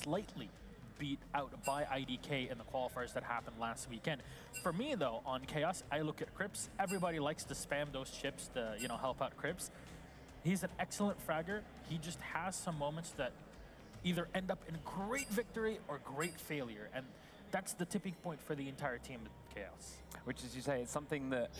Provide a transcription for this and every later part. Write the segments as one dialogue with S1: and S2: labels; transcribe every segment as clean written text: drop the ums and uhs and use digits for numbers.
S1: slightly beat out by IDK in the qualifiers that happened last weekend. For me, though, on Chaos, I look at Crips. Everybody likes to spam those chips to, help out Crips. He's an excellent fragger. He just has some moments that either end up in great victory or great failure, and that's the tipping point for the entire team at Chaos.
S2: Which, as you say, is something that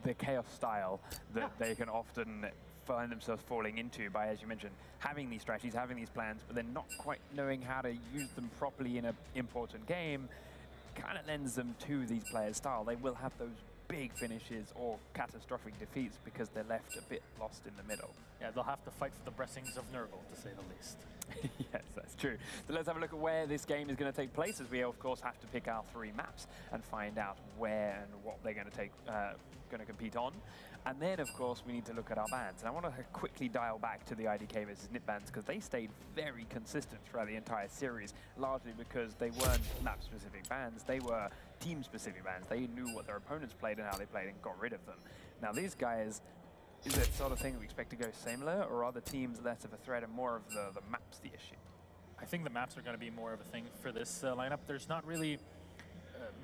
S2: the Chaos style that they can often find themselves falling into by, as you mentioned, having these strategies, having these plans, but then not quite knowing how to use them properly in an important game, kind of lends them to these players' style. They will have those big finishes or catastrophic defeats because they're left a bit lost in the middle.
S1: Yeah, they'll have to fight for the blessings of Nurgle, to say the least.
S2: Yes, that's true. So let's have a look at where this game is going to take place, as we of course have to pick our 3 maps and find out where and what they're going to compete on. And then of course we need to look at our bans. And I want to quickly dial back to the IDK versus NIP bans, because they stayed very consistent throughout the entire series, largely because they weren't map-specific bans, they were team-specific bans. They knew what their opponents played and how they played and got rid of them. Now these guys, is it sort of thing that we expect to go similar, or are the teams less of a threat and more of the maps the issue?
S1: I think the maps are going to be more of a thing for this lineup. There's not really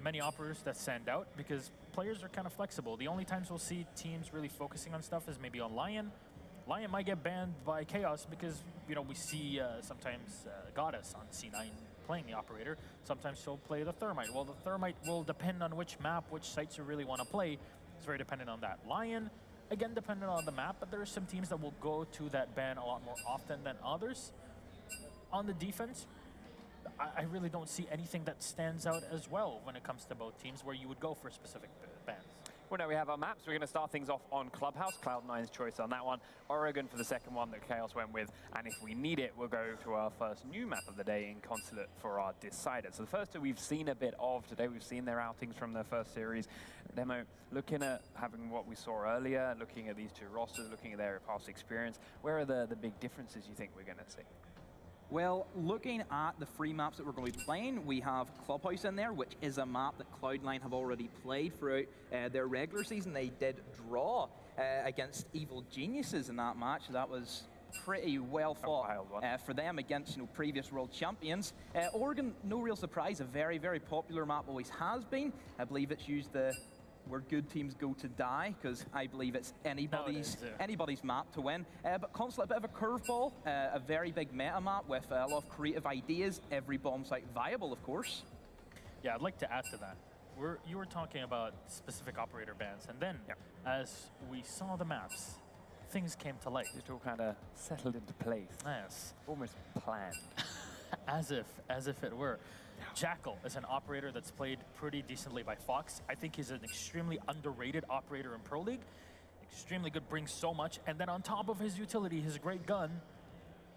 S1: many operators that stand out because players are kind of flexible. The only times we'll see teams really focusing on stuff is maybe on Lion. Lion might get banned by Chaos because, we see sometimes Goddess on C9 playing the operator. Sometimes she'll play the Thermite. Well, the Thermite will depend on which map, which sites you really want to play. It's very dependent on that. Lion, again, dependent on the map, but there are some teams that will go to that ban a lot more often than others. On the defense, I really don't see anything that stands out as well when it comes to both teams where you would go for specific bans.
S2: Well, now we have our maps. We're going to start things off on Clubhouse, Cloud9's choice on that one. Oregon for the second one that Chaos went with. And if we need it, we'll go to our first new map of the day in Consulate for our Decider. So the first 2 we've seen a bit of today. We've seen their outings from their first series. Demo, looking at having what we saw earlier, looking at these 2 rosters, looking at their past experience, where are the big differences you think we're going to see?
S3: Well, looking at the 3 maps that we're going to be playing, we have Clubhouse in there, which is a map that Cloud9 have already played throughout their regular season. They did draw against Evil Geniuses in that match. That was pretty well fought for them against previous world champions. Oregon, no real surprise, a very, very popular map, always has been. I believe it's used where good teams go to die, because I believe it's anybody's map to win. But Consulate, a bit of a curveball, a very big meta map with a lot of creative ideas, every bomb site viable, of course.
S1: Yeah, I'd like to add to that. You were talking about specific operator bans, and then as we saw the maps, things came to light.
S2: It all kind of settled into place.
S1: Yes.
S2: Almost planned.
S1: As if it were. Jackal is an operator that's played pretty decently by Fox. I think he's an extremely underrated operator in Pro League. Extremely good, brings so much. And then on top of his utility, his great gun,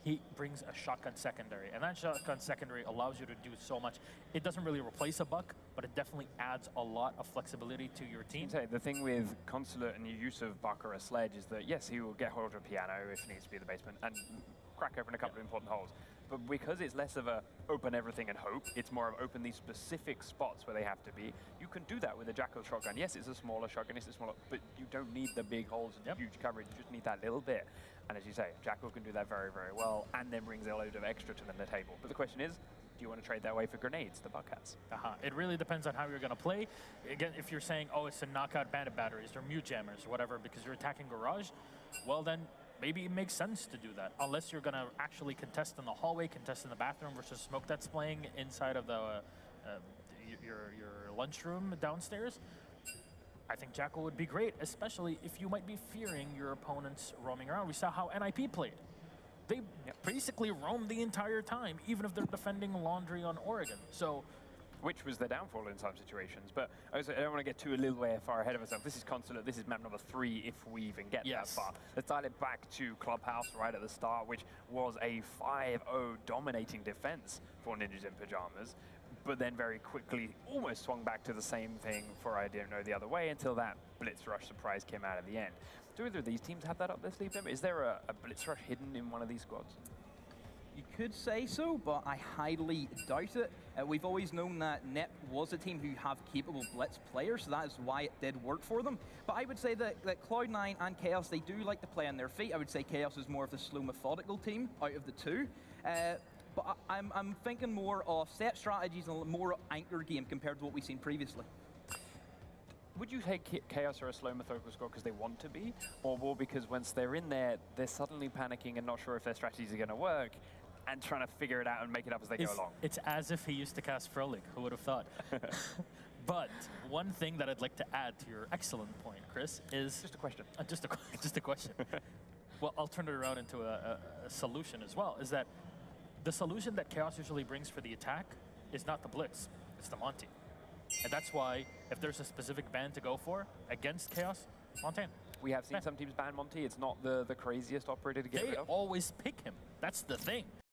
S1: he brings a shotgun secondary. And that shotgun secondary allows you to do so much. It doesn't really replace a buck, but it definitely adds a lot of flexibility to your team.
S2: The thing with Consulate and the use of buck or a sledge is that, yes, he will get hold of a piano if it needs to be in the basement and crack open a couple of important holes. But because it's less of a open everything and hope, it's more of open these specific spots where they have to be. You can do that with a Jackal shotgun. Yes, it's a smaller shotgun, but you don't need the big holes and huge coverage. You just need that little bit. And as you say, Jackal can do that very, very well, and then brings a load of extra to the table. But the question is, do you want to trade that away for grenades, the buck has?
S1: It really depends on how you're going to play. Again, if you're saying, oh, it's to knock out bandit batteries or mute jammers or whatever because you're attacking garage, well then, maybe it makes sense to do that, unless you're going to actually contest in the hallway, contest in the bathroom versus smoke that's playing inside of the your lunchroom downstairs. I think Jackal would be great, especially if you might be fearing your opponents roaming around. We saw how NIP played. They basically roamed the entire time, even if they're defending Laundry on Oregon. So,
S2: which was their downfall in some situations. But I don't want to get a little way far ahead of ourselves. This is Consulate, this is map number 3 if we even get that far. Let's dial it back to Clubhouse right at the start, which was a 5-0 dominating defense for Ninjas in Pajamas, but then very quickly almost swung back to the same thing for I don't know the other way until that Blitz Rush surprise came out at the end. Do either of these teams have that up their sleeve? Is there a Blitz Rush hidden in one of these squads?
S3: You could say so, but I highly doubt it. We've always known that NEP was a team who have capable blitz players, so that is why it did work for them. But I would say that Cloud9 and Chaos, they do like to play on their feet. I would say Chaos is more of the slow, methodical team out of the two. But I'm thinking more of set strategies and more anchor game compared to what we've seen previously.
S2: Would you say Chaos are a slow methodical squad because they want to be, or more because once they're in there, they're suddenly panicking and not sure if their strategies are going to work, and trying to figure it out and make it up as they go along?
S1: It's as if he used to cast Frolik. Who would have thought? But one thing that I'd like to add to your excellent point, Chris, is...
S2: Just a question.
S1: Just a question. Well, I'll turn it around into a solution as well, is that the solution that Chaos usually brings for the attack is not the Blitz, it's the Monty. And that's why, if there's a specific ban to go for against Chaos, Montaigne.
S2: We have seen some teams ban Monty. It's not the craziest operator to get rid
S1: They
S2: of.
S1: always pick him. That's the thing.